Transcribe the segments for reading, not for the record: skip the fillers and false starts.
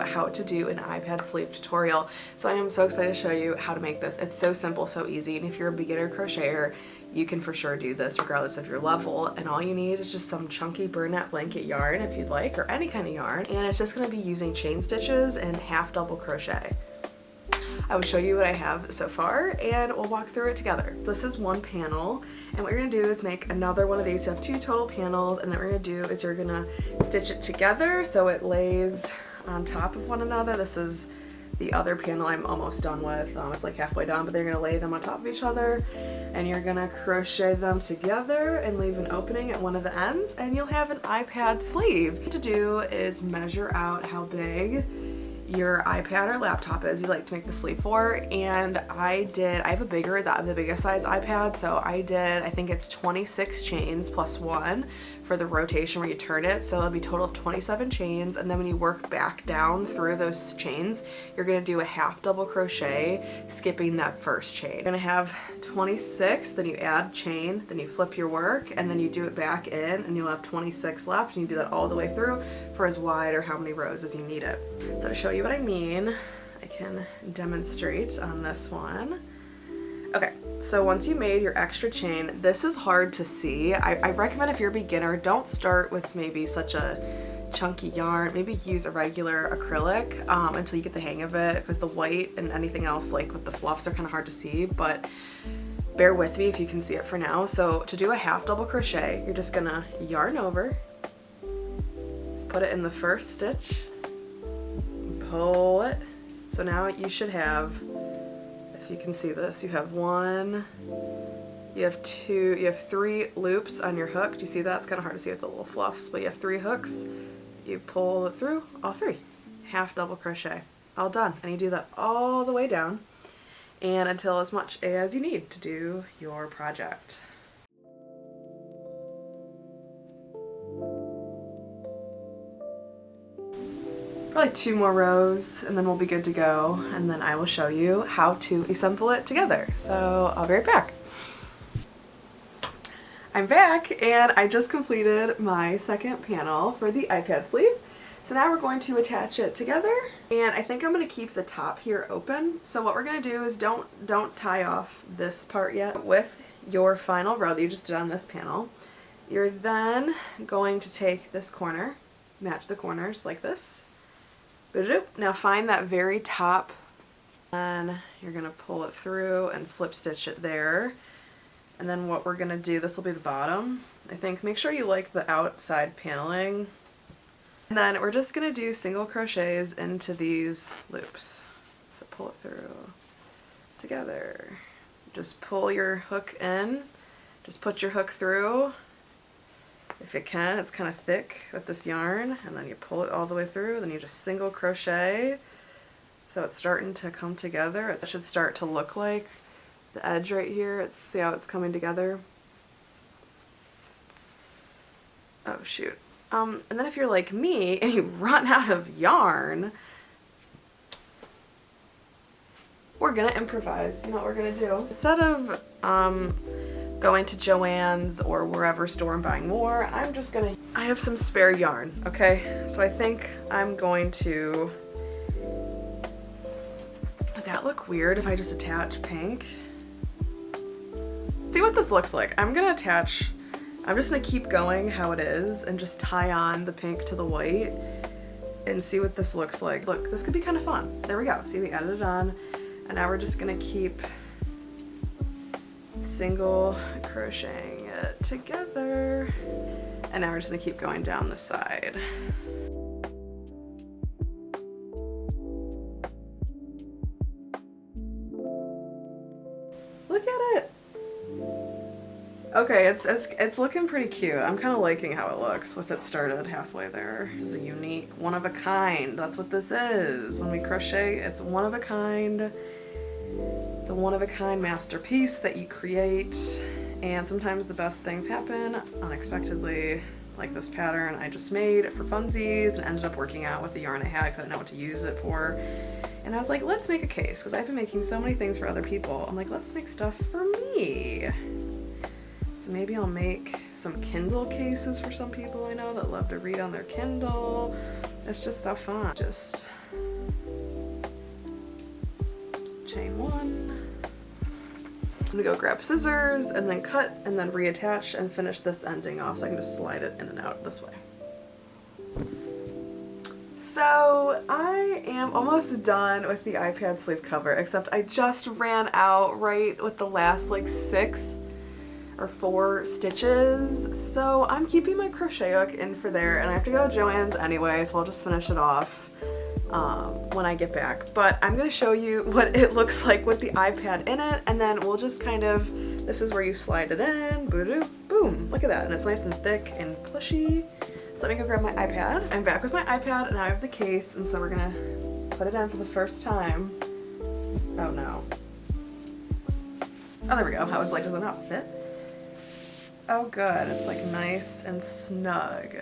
how to do an iPad sleeve tutorial. So I am so excited to show you how to make this. It's so simple, so easy, and if you're a beginner crocheter, you can for sure do this regardless of your level, and all you need is just some chunky burnette blanket yarn if you'd like, or any kind of yarn, and it's just going to be using chain stitches and half double crochet. I will show you what I have so far and we'll walk through it together. This is one panel, and what you're going to do is make another one of these. You have 2 total panels, and then what you're going to do is you're going to stitch it together so it lays on top of one another. This is the other panel I'm almost done with. It's like halfway done, but they're going to lay them on top of each other, and you're going to crochet them together and leave an opening at one of the ends, and you'll have an iPad sleeve. What to do is measure out how big your iPad or laptop is you like to make the sleeve for, and I have the biggest size iPad, so I think it's 26 chains plus 1 for the rotation where you turn it, so it'll be a total of 27 chains, and then when you work back down through those chains, you're going to do a half double crochet, skipping that first chain. You're going to have 26, then you add chain, then you flip your work, and then you do it back in, and you'll have 26 left, and you do that all the way through for as wide or how many rows as you need it. So to show you what I mean, I can demonstrate on this one. Okay, so once you made your extra chain, this is hard to see. I recommend if you're a beginner, don't start with maybe such a chunky yarn. Maybe use a regular acrylic until you get the hang of it, because the white and anything else like with the fluffs are kind of hard to see, but bear with me if you can see it for now. So to do a half double crochet, you're just gonna yarn over, just put it in the first stitch, pull it. So now you should have, if you can see this, you have 1, you have 2, you have 3 loops on your hook. Do you see that? It's kind of hard to see with the little fluffs, but you have 3 hooks. You pull it through, all 3. Half double crochet. All done. And you do that all the way down and until as much as you need to do your project. Probably 2 more rows and then we'll be good to go, and then I will show you how to assemble it together. So I'll be right back. I'm back, and I just completed my second panel for the iPad sleeve. So now we're going to attach it together, and I think I'm going to keep the top here open. So what we're going to do is don't tie off this part yet. With your final row that you just did on this panel, you're then going to take this corner, match the corners like this. Now find that very top, and you're going to pull it through and slip stitch it there. And then what we're going to do, this will be the bottom. I think make sure you like the outside paneling. And then we're just going to do single crochets into these loops. So pull it through together. Just pull your hook in. Just put your hook through. If you can, it's kind of thick with this yarn, and then you pull it all the way through, then you just single crochet. So it's starting to come together. It should start to look like the edge right here. See how it's coming together? Oh shoot. And then if you're like me and you run out of yarn, we're gonna improvise. You know what we're gonna do? Instead of going to Joann's or wherever store and buying more, I have some spare yarn, okay? So I think I'm going to, would that look weird if I just attach pink? See what this looks like. I'm just gonna keep going how it is and just tie on the pink to the white and see what this looks like. Look, this could be kind of fun. There we go. See, we added it on, and now we're just gonna keep single crocheting it together, and now we're just gonna keep going down the side. Look at it. Okay, it's looking pretty cute. I'm kind of liking how it looks with it started halfway there. This is a unique, one of a kind. That's what this is. When we crochet, it's one of a kind. It's a one-of-a-kind masterpiece that you create, and sometimes the best things happen unexpectedly, like this pattern I just made for funsies and ended up working out with the yarn I had because I didn't know what to use it for. And I was like, let's make a case, because I've been making so many things for other people. I'm like, let's make stuff for me. So maybe I'll make some Kindle cases for some people I know that love to read on their Kindle, It's just so fun. Just chain one. I'm gonna go grab scissors and then cut and then reattach and finish this ending off so I can just slide it in and out this way. So I am almost done with the iPad sleeve cover, except I just ran out right with the last like 6 or 4 stitches. So I'm keeping my crochet hook in for there, and I have to go to Joann's anyway, so I'll just finish it off when I get back. But I'm going to show you what it looks like with the iPad in it, and then we'll just kind of, this is where you slide it in, boom, look at that, and it's nice and thick and plushy. So let me go grab my iPad. I'm back with my iPad and I have the case, and so we're gonna put it in for the first time. Oh no. Oh, there we go. I was like, does it not fit? Oh good, it's like nice and snug.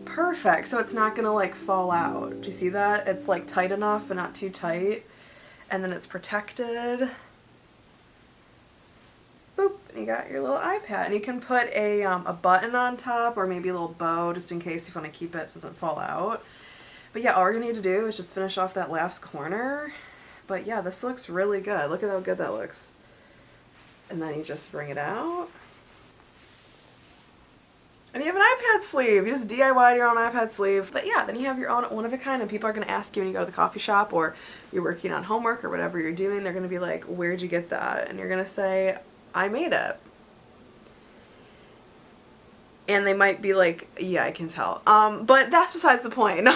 Perfect, so it's not gonna like fall out. Do you see that? It's like tight enough but not too tight. And then it's protected. Boop, and you got your little iPad. And you can put a button on top or maybe a little bow just in case you want to keep it so it doesn't fall out. But yeah, all you need to do is just finish off that last corner. But yeah, this looks really good. Look at how good that looks. And then you just bring it out. And you have an iPad sleeve. You just DIY'd your own iPad sleeve. But yeah, then you have your own one of a kind, and people are going to ask you when you go to the coffee shop or you're working on homework or whatever you're doing, they're going to be like, where'd you get that? And you're going to say, I made it. And they might be like, yeah, I can tell. But that's besides the point.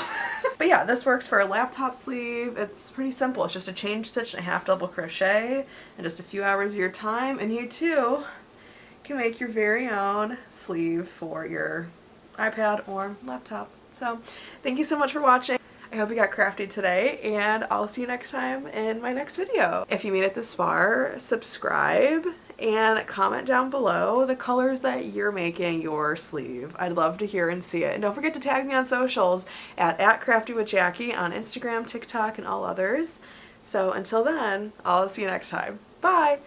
But yeah, this works for a laptop sleeve. It's pretty simple. It's just a chain stitch and a half double crochet and just a few hours of your time, and you too can make your very own sleeve for your iPad or laptop. So thank you so much for watching. I hope you got crafty today, and I'll see you next time in my next video. If you made it this far, subscribe and comment down below the colors that you're making your sleeve. I'd love to hear and see it. And don't forget to tag me on socials at @CraftyWithJackie on Instagram, TikTok, and all others. So until then, I'll see you next time. Bye!